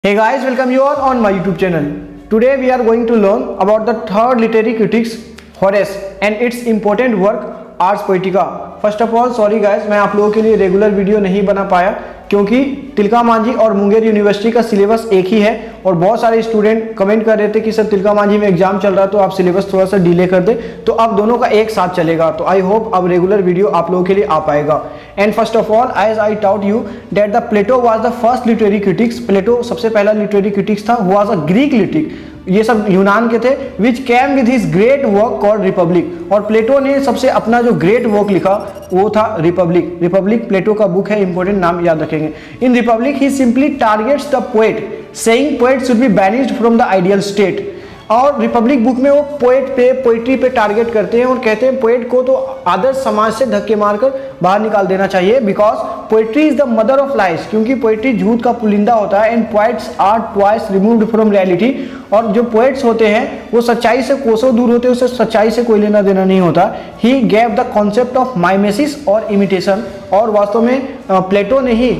Hey guys, welcome you all on my YouTube channel. Today we are going to learn about the third literary critics Horace and its important work Ars Poetica. First of all, sorry guys, मैं आप लोगों के लिए regular video नहीं बना पाया क्योंकि तिलका मांझी और मुंगेर यूनिवर्सिटी का सिलेबस एक ही है और बहुत सारे स्टूडेंट कमेंट कर रहे थे कि सर तिलका मांझी में एग्जाम चल रहा है तो आप सिलेबस थोड़ा सा डिले कर दे, तो अब दोनों का एक साथ चलेगा। तो आई होप अब रेगुलर वीडियो आप लोगों के लिए आ पाएगा। And first of all, as I taught you that the Plato was the first literary critics. Plato सबसे पहला लिटरेरी क्रिटिक्स था, वाज अ ग्रीक लिटिक, ये सब यूनान के थे, which came with his great work called Republic. और Plato ने सबसे अपना जो ग्रेट वर्क लिखा वो था रिपब्लिक। रिपब्लिक प्लेटो का बुक है, इंपॉर्टेंट नाम याद रखेंगे। In Republic he simply targets the poet saying poet should be banished from the ideal state. और रिपब्लिक बुक में वो पोएट पे पोइट्री पे टारगेट करते हैं और कहते हैं पोएट को तो आदर्श समाज से धक्के मारकर बाहर निकाल देना चाहिए, because poetry is the mother of lies, क्योंकि पोइट्री झूठ का पुलिंदा होता है। And poets are twice removed from reality, और जो पोएट्स होते हैं वो सच्चाई से कोसों दूर होते हैं, उसे सच्चाई से कोई लेना देना नहीं होता। He gave the concept of mimesis और इमिटेशन, और वास्तव में प्लेटो ने ही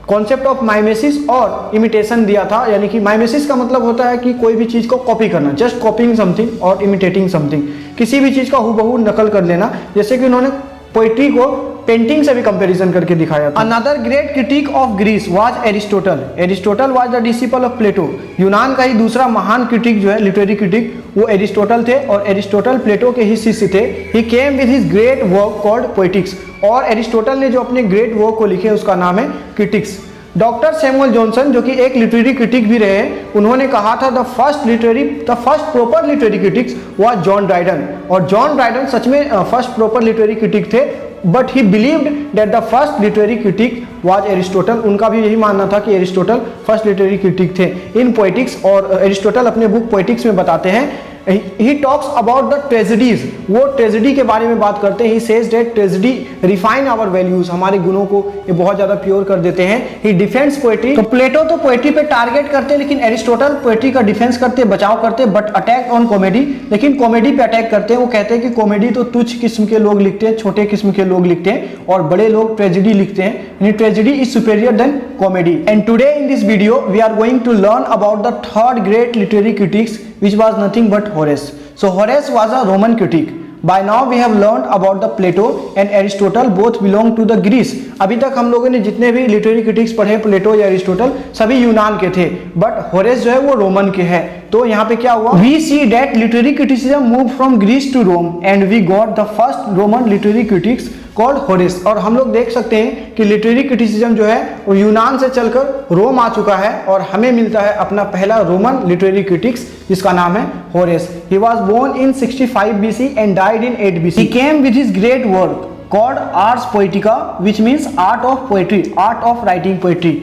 कॉन्सेप्ट ऑफ माइमेसिस और इमिटेशन दिया था। यानी कि माइमेसिस का मतलब होता है कि कोई भी चीज को कॉपी करना, जस्ट कॉपिंग समथिंग, और इमिटेटिंग समथिंग, किसी भी चीज का हूबहू नकल कर लेना, जैसे कि उन्होंने पोइट्री को पेंटिंग से भी कंपैरिजन करके दिखाया था। Another great critic of Greece was Aristotle. Aristotle was the disciple of Plato. यूनान का ही दूसरा महान क्रिटिक जो है लिटरेरी क्रिटिक वो एरिस्टोटल थे, और एरिस्टोटल प्लेटो के ही शिष्य थे। He came with his great work called Poetics, और एरिस्टोटल ने जो अपने ग्रेट वर्क को लिखे उसका नाम है क्रिटिक्स। डॉक्टर सैमुअल जॉनसन जो कि एक लिटरेरी क्रिटिक भी रहे, उन्होंने कहा था the first proper literary critics was John Dryden. और जॉन ड्राइडन सच में फर्स्ट प्रॉपर लिटरेरी क्रिटिक थे, but he believed that the first literary critic was Aristotle. उनका भी यही मानना था कि एरिस्टोटल फर्स्ट लिटरेरी क्रिटिक थे इन पोएटिक्स। और एरिस्टोटल अपने बुक पोएटिक्स में बताते हैं, he talks about the tragedies, वो ट्रेजेडी के बारे में बात करते हैं। He says that tragedy refine our values, हमारे गुणों को ये बहुत ज्यादा प्योर कर देते हैं। ही डिफेंड्स पोएट्री। तो प्लेटो तो पोएट्री पे टारगेट करते हैं, लेकिन एरिस्टोटल पोएट्री का डिफेंस करते, बचाव करते, बट अटैक ऑन कॉमेडी, लेकिन कॉमेडी पे अटैक करते हैं। वो कहते हैं कि कॉमेडी तो तुच्छ किस्म के लोग लिखते हैं, छोटे किस्म के लोग लिखते हैं, और बड़े लोग ट्रेजेडी लिखते हैं, यानी tragedy is superior than comedy. And today in this video we are going to learn about the third great literary critics which was nothing but Horace. So Horace was a Roman critic. By now we have learned about the Plato and Aristotle, both belong to the Greece. अभी तक हम लोगों ने जितने भी literary critics पढ़े, प्लेटो या Aristotle, सभी यूनान के थे, बट होरेस जो है वो रोमन के है। तो यहाँ पे क्या हुआ? We see that literary criticism moved from Greece to Rome and we got the first Roman literary critics called Horace। और हम लोग देख सकते हैं कि लिटरेरी क्रिटिसिज्म जो है वो यूनान से चलकर रोम आ चुका है, और हमें मिलता है अपना पहला रोमन लिटरेरी क्रिटिक्स जिसका नाम है Horace. He was born in 65 BC and died in 8 BC. He came with his great work called Ars Poetica, which means art of poetry, art of writing poetry।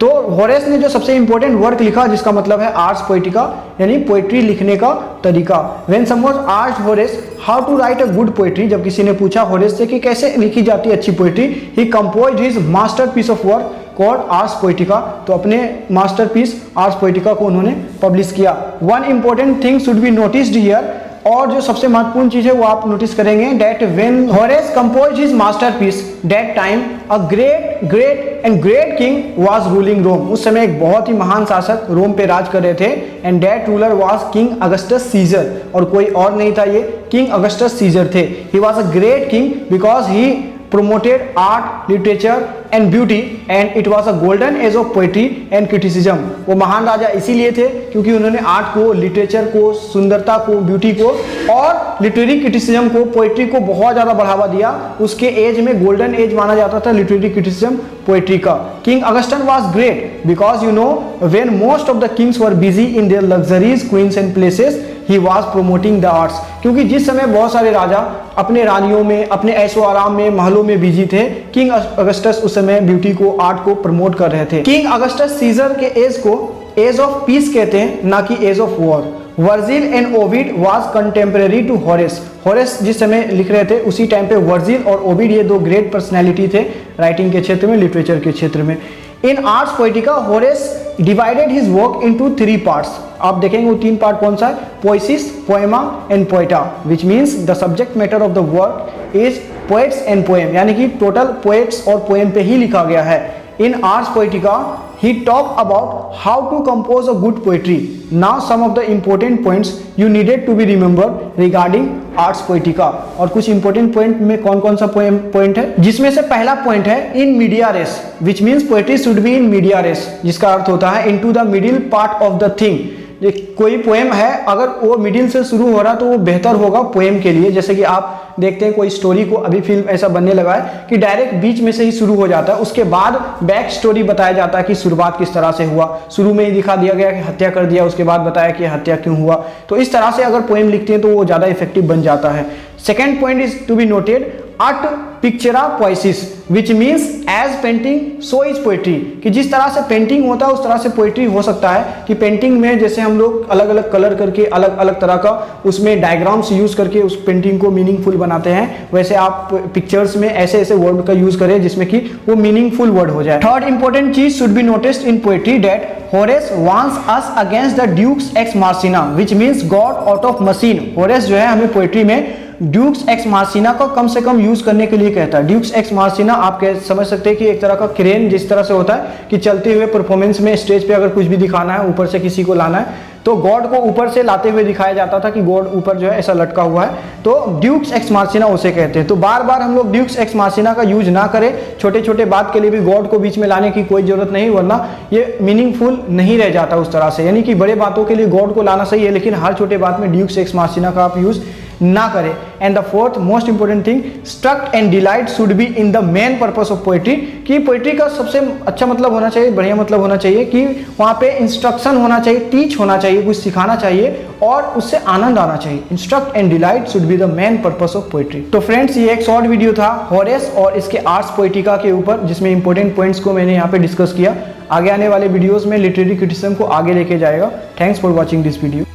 तो Horace ने जो सबसे important work लिखा जिसका मतलब है hours poetica, यानी poetry लिखने का तरीका। When someone asked Horace how to write a good poetry, जब किसी ने पूछा होरेस से कि कैसे लिखी जाती है अच्छी poetry, he composed his masterpiece of work called Ars Poetica. तो अपने मास्टरपीस आर्स पोएटिका को उन्होंने पब्लिश किया। One important thing should be noticed here, और जो सबसे महत्वपूर्ण चीज है वो आप नोटिस करेंगे, that when Horace composed his masterpiece that time a great king was ruling Rome. उस समय एक बहुत ही महान शासक रोम पे राज कर रहे थे, and that ruler was king Augustus Caesar, और कोई और नहीं था, ये किंग अगस्टस सीजर थे। He was a great king because he promoted art, literature and beauty and it was a golden age of poetry and criticism। वो महान राजा इसीलिए थे क्योंकि उन्होंने आर्ट को, लिटरेचर को, सुंदरता को, ब्यूटी को और लिटरेरी क्रिटिसिज्म को, पोएट्री को बहुत ज़्यादा बढ़ावा दिया। उसके एज में गोल्डन एज माना जाता था लिटरेरी क्रिटिसिज्म पोएट्री का। King Augustan was great because you know when most of the Kings were busy in their luxuries, queen's and places, he was promoting the arts. क्योंकि जिस समय बहुत सारे राजा अपने रानियों में, अपने ऐशो आराम में, महलों में बिजी थे, किंग अगस्टस उस समय ब्यूटी को, आर्ट को प्रमोट कर रहे थे। किंग अगस्टस सीजर के एज को एज ऑफ पीस कहते हैं, ना कि age of war. Virgil and Ovid was contemporary to Horace. Horace जिस समय लिख रहे थे उसी टाइम पे वर्जिल और ओविड ये दो ग्रेट पर्सनैलिटी थे राइटिंग के क्षेत्र में, लिटरेचर के क्षेत्र में। In arts Poetica Horace divided his work into 3 parts. आप देखेंगे वो 3 पार्ट कौन सा है? Poiesis, poema and poeta, which means the subject matter of the work is poets and poem, यानी कि टोटल पोएट्स और पोएम पे ही लिखा गया है। In Ars Poetica he talked about how to compose a good poetry. Now some of the important points you needed to be remembered regarding Ars Poetica. और कुछ important point में कौन कौन सा point है, जिसमें से पहला point है in media res, which means poetry should be in media res, जिसका अर्थ होता है into the middle part of the thing. कोई पोएम है अगर वो मिडिल से शुरू हो रहा तो वो बेहतर होगा पोएम के लिए। जैसे कि आप देखते हैं कोई स्टोरी को, अभी फिल्म ऐसा बनने लगा है कि डायरेक्ट बीच में से ही शुरू हो जाता है, उसके बाद बैक स्टोरी बताया जाता है कि शुरुआत किस तरह से हुआ। शुरू में ही दिखा दिया गया कि हत्या कर दिया, उसके बाद बताया कि हत्या क्यों हुआ। तो इस तरह से अगर पोएम लिखते हैं तो वो ज़्यादा इफेक्टिव बन जाता है। Second point is to be noted art pictura poesis, which means as painting so is poetry, कि जिस तरह से पेंटिंग होता है उस तरह से पोएट्री हो सकता है। कि पेंटिंग में जैसे हम लोग अलग अलग कलर करके अलग अलग तरह का उसमें डायग्राम्स यूज करके उस पेंटिंग को मीनिंगफुल बनाते हैं, वैसे आप पिक्चर्स में ऐसे ऐसे वर्ड का यूज करें जिसमें कि वो मीनिंगफुल वर्ड हो जाए। थर्ड इंपॉर्टेंट चीज should be noticed in poetry that Horace wants us against the deus ex machina, which means god out of machine. Horace जो है हमें पोएट्री में ड्यूक्स एक्स मार्सिना को कम से कम यूज करने के लिए कहता है। ड्यूक्स एक्स मार्सिना आप समझ सकते हैं कि एक तरह का क्रेन, जिस तरह से होता है कि चलते हुए परफॉर्मेंस में स्टेज पे अगर कुछ भी दिखाना है, ऊपर से किसी को लाना है, तो गॉड को ऊपर से लाते हुए दिखाया जाता था कि गॉड ऊपर जो है ऐसा लटका हुआ है, तो ड्यूक्स एक्स मार्सिना उसे कहते हैं। तो बार बार हम लोग ड्यूक्स एक्स मार्सिना का यूज ना करें, छोटे छोटे बात के लिए भी गॉड को बीच में लाने की कोई जरूरत नहीं, वरना ये मीनिंगफुल नहीं रह जाता उस तरह से। यानी कि बड़े बातों के लिए गॉड को लाना सही है, लेकिन हर छोटे बात में ड्यूक्स एक्स मार्सिना का आप यूज ना करें। And the fourth most important thing, struct and delight should be in the main purpose of poetry, कि पोएट्री का सबसे अच्छा मतलब होना चाहिए, बढ़िया मतलब होना चाहिए कि वहाँ पे इंस्ट्रक्शन होना चाहिए, टीच होना चाहिए, कुछ सिखाना चाहिए और उससे आनंद आना चाहिए। Instruct and delight should be the main purpose of poetry. तो फ्रेंड्स, ये एक शॉर्ट वीडियो था होरेस और इसके आर्स पोएटिका के ऊपर, जिसमें इंपॉर्टेंट पॉइंट्स को मैंने यहाँ पे डिस्कस किया। आगे आने वाले वीडियोस में लिटरेरी क्रिटिसिज्म को आगे लेके जाएगा। Thanks for watching this video.